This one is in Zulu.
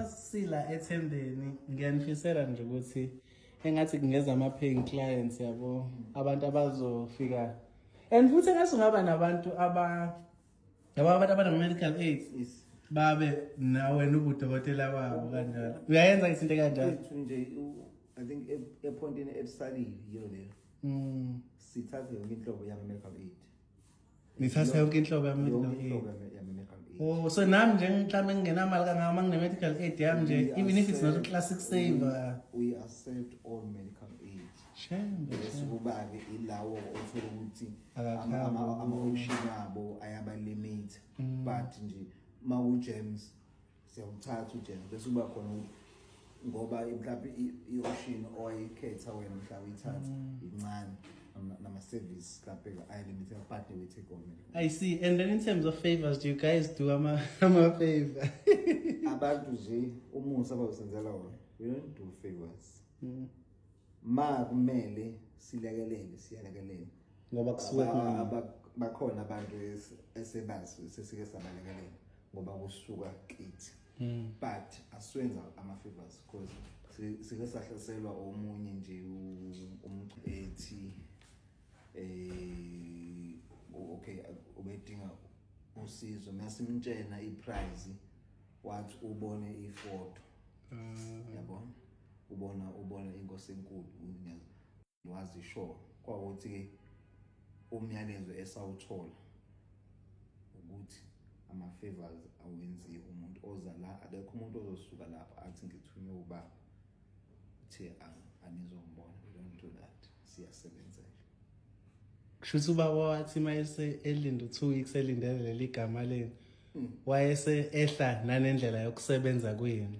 njengoba sila ethendeni ngiyanifisela nje ukuthi engathi kungeza ama-paying clients yabo abantu abazofika and futhi engathi ungaba nabantu abantu abana-medical aid babe nawe nubudokotela babo kanjalo uyayenza izinto kanjalo nje I think epointini esalile yiyo leyo sithathe yonke inhlobo yama-medical aid nithatha yonke inhlobo yama-medical aid so nami nje mhlawumbe ngingenamali kangaka uma ngine-medical aid yami nje even if it's not a classic saver we accept all medical aid bese kuba-ke ilawo othola ukuthi ama-option abo ayabalimit but nje ma ujems siyawuthatha ujems bese kuba khona ngoba mhlawumbe i-option oyikhetha wena mhlawumbe uyithatha incane nama-service mhlawumbe ayalimited but we take all medical. I see. And then in terms of favors, do you guys do ama-favor? Abantu nje umusa abawusenzela wona. We don't do favors. Ma kumele silekelele siyalekelela. Ngoba kusuka bakhona abantu esebazi sesike sabalekelela ngoba kusuka kithi. But aswenza ama-favors because sike sahlaselwa omunye nje ethi okay ubedinga usizo masimtshena iprice wathi ubone ifoto yabona ubona inkosi enkulu wazi sure kwakuthi umyalezo esawuthola ukuthi ama-favors awenzi umuntu oza la akekho umuntu ozosuka lapha athi ngithunywe ubaba uthe anizombona we don't do that siyasebenza nje kushuthi ubaba wathi mayese elinda 2 weeks elindele leli gama leni wayese ehla nanendlela yokusebenza kwenu